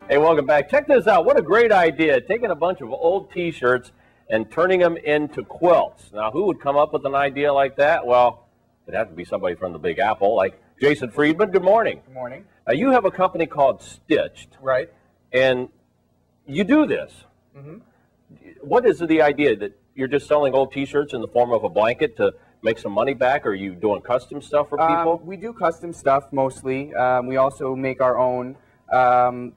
Hey, welcome back. Check this out. What a great idea. Taking a bunch of old T-shirts and turning them into quilts. Now, who would come up with an idea like that? Well, it'd have to be somebody from the Big Apple, like Jason Friedman. Good morning. Good morning. You have a company called Stitched. Right. And you do this. Mm-hmm. What is the idea? That you're just selling old T-shirts in the form of a blanket to make some money back, or are you doing custom stuff for people? We do custom stuff mostly. We also make our own.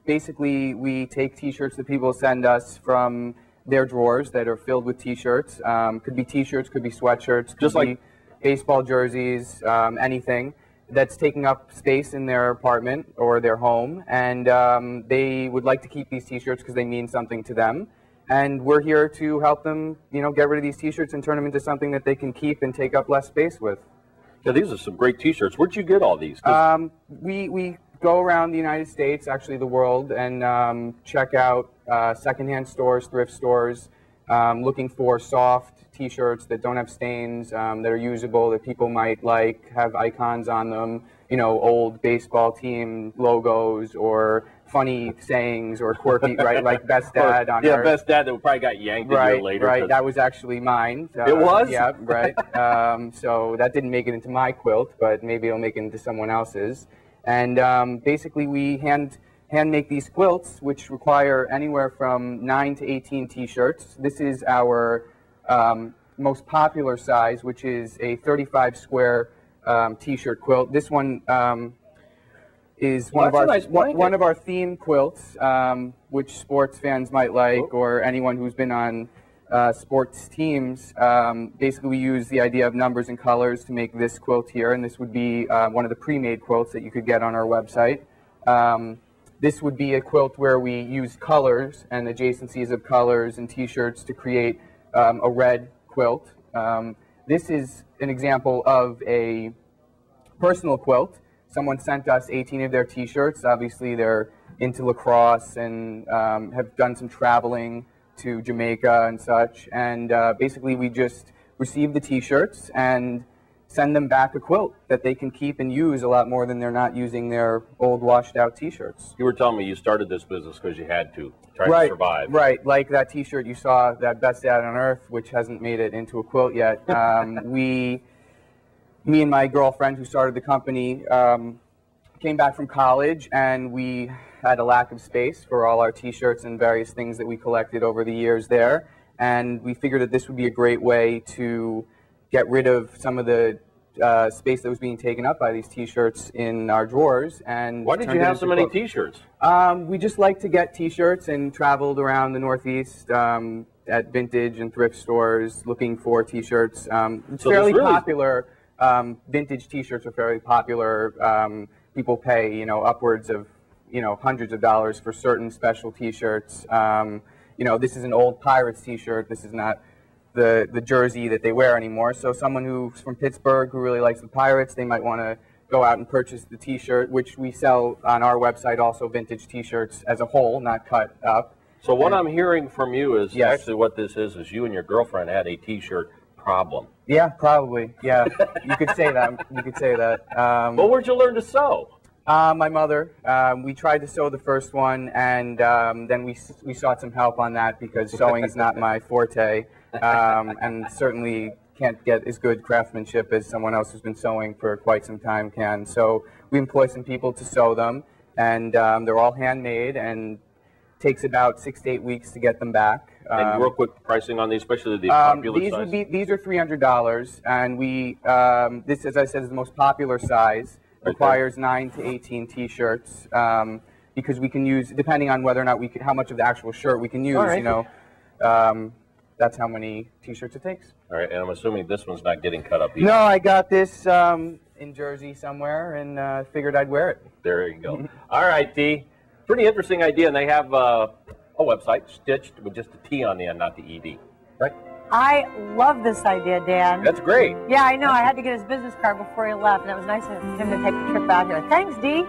Basically, we take T-shirts that people send us from their drawers that are filled with T-shirts. Could be T-shirts, could be sweatshirts, just like baseball jerseys, anything that's taking up space in their apartment or their home, and they would like to keep these T-shirts because they mean something to them. And we're here to help them, get rid of these T-shirts and turn them into something that they can keep and take up less space with. Yeah, these are some great T-shirts. Where'd you get all these? We go around the United States, actually the world, and check out secondhand stores, thrift stores, looking for soft T-shirts that don't have stains, that are usable, that people might like, have icons on them, old baseball team logos or funny sayings or quirky, right, like Best Dad on Yeah, Best Dad that probably got yanked a year later. Right, that was actually mine. It was? Yeah, right. So that didn't make it into my quilt, but maybe it'll make it into someone else's. And basically we hand make these quilts, which require anywhere from 9 to 18 T-shirts. This is our most popular size, which is a 35 square T-shirt quilt. This one is one of our theme quilts, which sports fans might like, or anyone who's been on sports teams. Basically, we use the idea of numbers and colors to make this quilt here, and this would be one of the pre-made quilts that you could get on our website. This would be a quilt where we use colors and adjacencies of colors and T-shirts to create a red quilt. This is an example of a personal quilt. Someone sent us 18 of their T-shirts. Obviously, they're into lacrosse and have done some traveling to Jamaica and such. And basically, we just receive the T-shirts and send them back a quilt that they can keep and use a lot more than they're not using their old washed-out T-shirts. You were telling me you started this business because you had to try to survive. Right, like that T-shirt you saw, that Best Dad on Earth, which hasn't made it into a quilt yet. Me and my girlfriend, who started the company, came back from college, and we had a lack of space for all our T-shirts and various things that we collected over the years there. And we figured that this would be a great way to get rid of some of the space that was being taken up by these T-shirts in our drawers. And why did you have so many T-shirts? We just like to get T-shirts and traveled around the Northeast at vintage and thrift stores looking for T-shirts. It's fairly popular. Vintage T-shirts are fairly popular. People pay, upwards of, hundreds of dollars for certain special T-shirts. This is an old Pirates T-shirt. This is not the jersey that they wear anymore. So someone who's from Pittsburgh who really likes the Pirates, they might want to go out and purchase the T-shirt, which we sell on our website, also vintage T-shirts as a whole, not cut up. So what I'm hearing from you is actually what this is you and your girlfriend had a T-shirt problem. Yeah, probably. Yeah, you could say that. You could say that. Well, where'd you learn to sew? My mother. We tried to sew the first one, and then we sought some help on that because sewing is not my forte, and certainly can't get as good craftsmanship as someone else who's been sewing for quite some time can. So we employ some people to sew them, and they're all handmade, and takes about 6 to 8 weeks to get them back. And real quick pricing on these, especially the popular size? These are $300, and this, as I said, is the most popular size. Requires 9 to 18 T-shirts because we can use, depending on whether or not how much of the actual shirt we can use. That's how many T-shirts it takes. All right, and I'm assuming this one's not getting cut up either. No, I got this in Jersey somewhere, and figured I'd wear it. There you go. All right, Dee. Pretty interesting idea, and they have a website, Stitched, with just a T on the end, not the ED, right? I love this idea, Dan. That's great. Yeah, I know. I had to get his business card before he left, and it was nice of him to take the trip out here. Thanks, Dee.